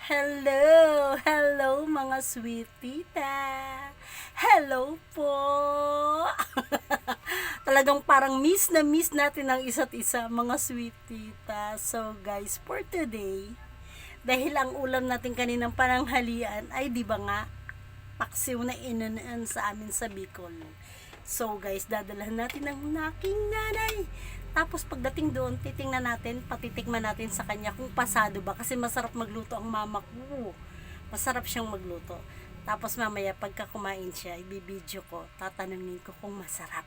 Hello! Hello mga sweet tita! Hello po! Talagang parang miss na miss natin ang isa't isa mga sweet tita. So guys, for today, dahil ang ulam natin kaninang pananghalian ay di ba nga paksiw na inunaan sa amin sa Bicol. So guys, dadalhan natin ng naking nanay. Tapos pagdating doon, titingnan natin, patitikman natin sa kanya kung pasado ba. Kasi masarap magluto ang mama ko. Masarap siyang magluto. Tapos mamaya pagka kumain siya, ibibideo ko, tatanungin ko kung masarap.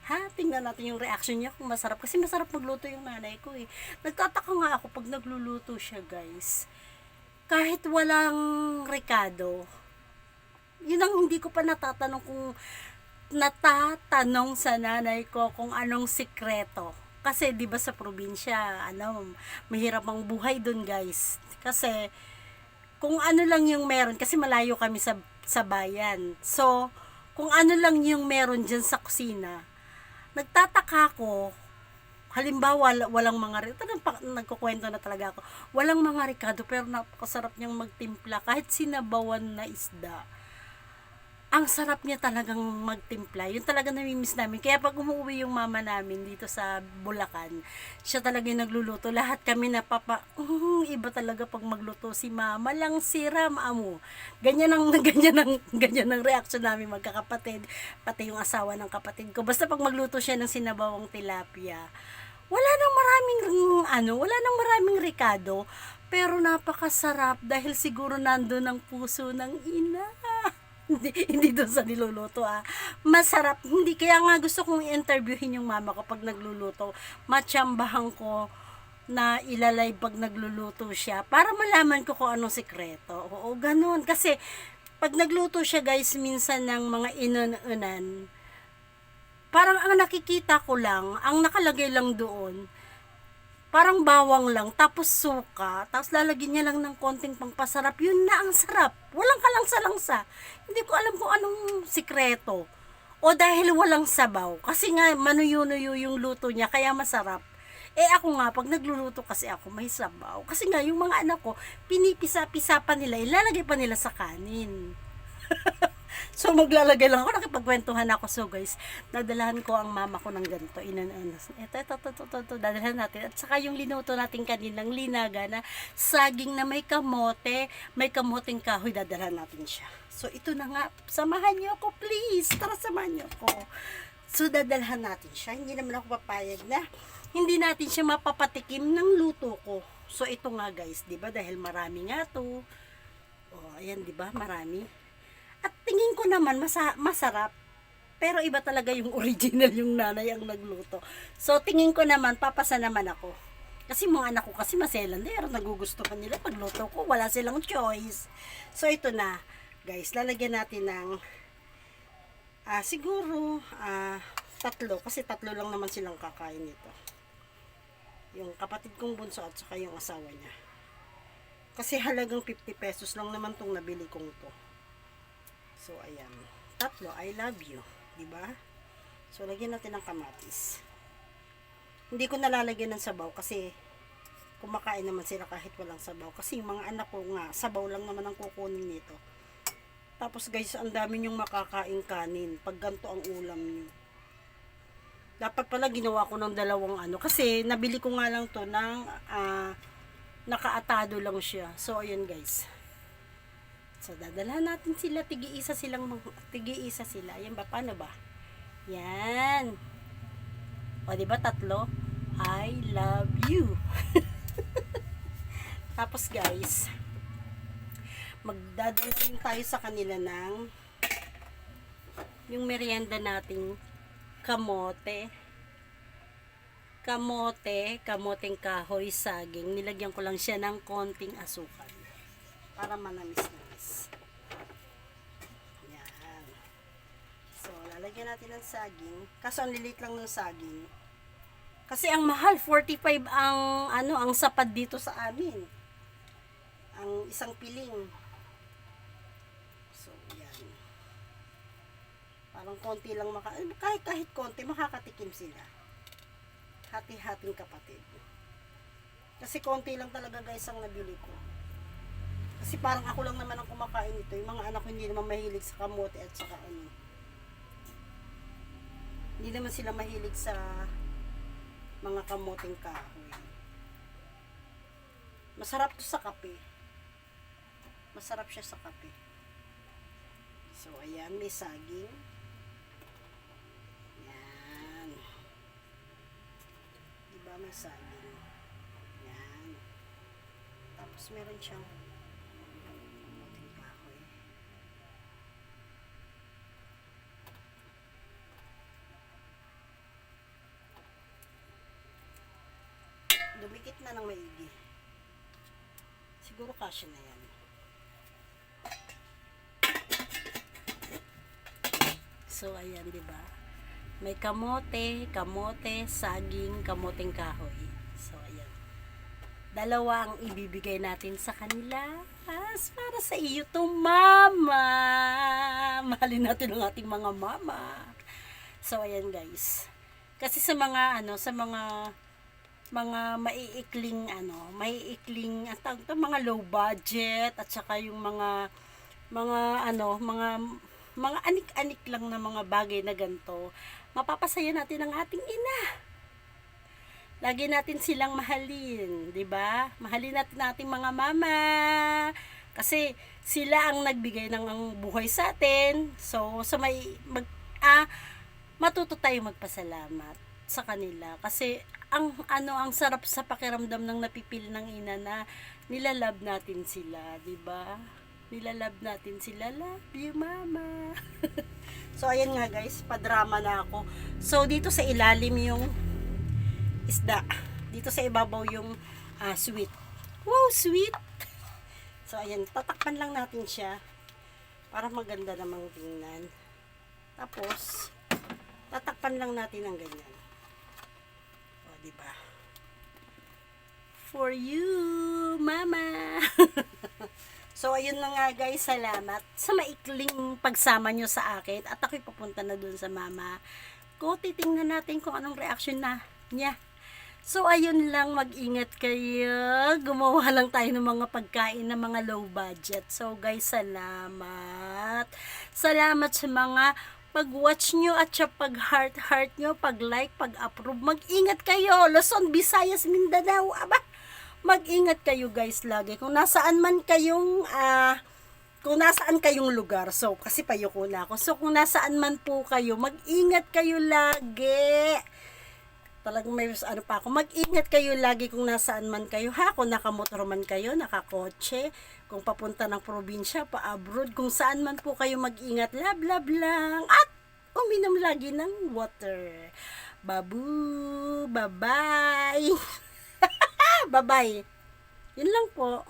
Ha, tingnan natin yung reaction niya kung masarap. Kasi masarap magluto yung nanay ko eh. Nagtataka nga ako pag nagluluto siya guys. Kahit walang rekado, yun ang hindi ko pa natatanong sa nanay ko kung anong sikreto. Kasi 'di ba sa probinsya, mahirap ang buhay doon, guys. Kasi kung ano lang yung meron kasi malayo kami sa bayan. So, kung ano lang yung meron diyan sa kusina, nagtataka ko halimbawa walang mga nagkukwento na talaga ako. Walang mga rekado pero napakasarap niyang magtimpla kahit sinabawan na isda, ang sarap niya talagang magtimpla. Yun talaga namimiss namin. Kaya pag umuwi yung mama namin dito sa Bulacan, siya talaga yung nagluluto. Lahat kami iba talaga pag magluto si mama. Lang siram amo. Ganyan ang, ganyan ang reaction namin magkakapatid. Pati yung asawa ng kapatid ko. Basta pag magluto siya ng sinabawang tilapia, wala nang maraming rekado. Pero napakasarap dahil siguro nandun ang puso ng ina. Hindi doon sa niluluto Masarap. Hindi kaya nga gusto kong i-interviewin yung mama ko pag nagluluto. Matsambahan ko na ilalay pag nagluluto siya para malaman ko kung anong sikreto. Oo, ganun. Kasi pag nagluto siya guys, minsan ng mga inununan, parang ang nakikita ko lang, ang nakalagay lang doon, parang bawang lang, tapos suka, tapos lalagyan niya lang ng konting pangpasarap, yun na ang sarap. Walang kalangsa-langsa. Hindi ko alam kung anong sikreto. O dahil walang sabaw. Kasi nga, manuyo-nuyo yung luto niya, kaya masarap. Eh ako nga, pag nagluluto kasi ako, may sabaw. Kasi nga, yung mga anak ko, pinipisa-pisa pa nila, ilalagay pa nila sa kanin. So maglalagay lang ako, nakipagkwentuhan ako. So guys, dadalhan ko ang mama ko ng ganito. Ito, dadalhan natin. At saka yung linuto natin kaninang linaga na saging na may kamote, may kamoting kahoy, dadalhan natin siya. So ito na nga, samahan niyo ako please. Tara, samahan niyo ako. So dadalhan natin siya. Hindi naman ako papayag na hindi natin siya mapapatikim ng luto ko. So ito nga guys, 'di ba? Dahil marami nga 'to. Oh, ayan 'di ba? Marami. At tingin ko naman masarap. Pero iba talaga yung original yung nanay ang nagluto. So tingin ko naman papasa naman ako. Kasi mga anak ko kasi maselandero, nagugustuhan nila pagluto ko, wala silang choice. So ito na, guys, lalagyan natin ng siguro tatlo kasi tatlo lang naman silang kakain nito. Yung kapatid kong bunso at saka yung asawa niya. Kasi halagang 50 pesos lang naman tong nabili kong to. So, ayan. Tatlo, I love you. Diba? So, lagyan natin ng kamatis. Hindi ko nalalagyan ng sabaw kasi kumakain naman sila kahit walang sabaw. Kasi yung mga anak ko nga, sabaw lang naman ang kukunin nito. Tapos guys, ang dami nyong makakain kanin pag ganito ang ulam nyo. Dapat pala ginawa ko ng dalawang kasi nabili ko nga lang to ng nakaatado lang siya. So, ayan guys. So, dadalhan natin sila, tigi-isa sila. Ayan ba? Paano ba? Yan. O, diba tatlo? I love you. Tapos, guys, magdadalhin tayo sa kanila ng yung merienda nating kamoteng kahoy, saging. Nilagyan ko lang siya ng konting asukal para manamis-namis. Yan. So, lalagyan natin ng saging. Kaso, ang lilit lang ng saging. Kasi ang mahal, 45 ang sapad dito sa amin. Ang isang piling. So, yan. Parang konti lang kahit konti, makakatikim sila. Hati-hating kapatid. Kasi konti lang talaga guys ang nabili ko. Kasi parang ako lang naman ang kumakain nito. Yung mga anak ko hindi naman mahilig sa kamote at saka ano. Hindi naman sila mahilig sa mga kamoteng kahoy. Masarap to sa kape. Masarap siya sa kape. So, ayan, may saging. Yan. Diba may saging? Yan. Tapos meron siyang kamoting kahoy. Dumikit na ng maigi. Siguro kasya na yan. So, ayan, di ba? May kamote, saging, kamoteng kahoy. So, ayan. Dalawa ang ibibigay natin sa kanila. Para sa iyo to, mama. Mahalin natin ang ating mga mama. So, ayan, guys. Kasi sa mga, sa mga maiikling, ang tawag to, mga low budget, at saka yung mga anik-anik lang na mga bagay na ganito, mapapasaya natin ang ating ina. Lagi natin silang mahalin, 'di ba? Mahalin natin ating mga mama. Kasi sila ang nagbigay ng ang buhay sa atin. So, matuto tayo magpasalamat sa kanila. Kasi ang sarap sa pakiramdam ng napipil ng ina na nilalab natin sila, 'di ba? Nilalab natin sila. Love you, mama. So, ayan nga guys, padrama na ako. So, dito sa ilalim yung isda. Dito sa ibabaw yung sweet. Wow, sweet! So, ayan, tatakpan lang natin siya para maganda namang tingnan. Tapos, tatakpan lang natin ng ganyan. O, diba? For you, mama! So, ayun na nga guys, salamat sa maikling pagsama nyo sa akin at ako'y papunta na dun sa mama ko. Titingnan natin kung anong reaction na niya. So, ayun lang, mag-ingat kayo. Gumawa lang tayo ng mga pagkain na mga low budget. So, guys, salamat. Salamat sa mga pag-watch nyo at sa pag-heart nyo, pag-like, pag-approve. Mag-ingat kayo. Luzon, Visayas, Mindanao. Aba, mag-ingat kayo guys lagi. Kung nasaan kayong lugar. So, kasi payuko na ako. So, kung nasaan man po kayo, mag-ingat kayo lagi. Talagang may pa ako. Mag-ingat kayo lagi kung nasaan man kayo. Ha? Kung nakamotor man kayo, nakakotse, kung papunta ng probinsya, pa-abroad, kung saan man po kayo mag-ingat. Love, love lang. At uminom lagi ng water. Babu, bye-bye. Bye-bye. Yun lang po.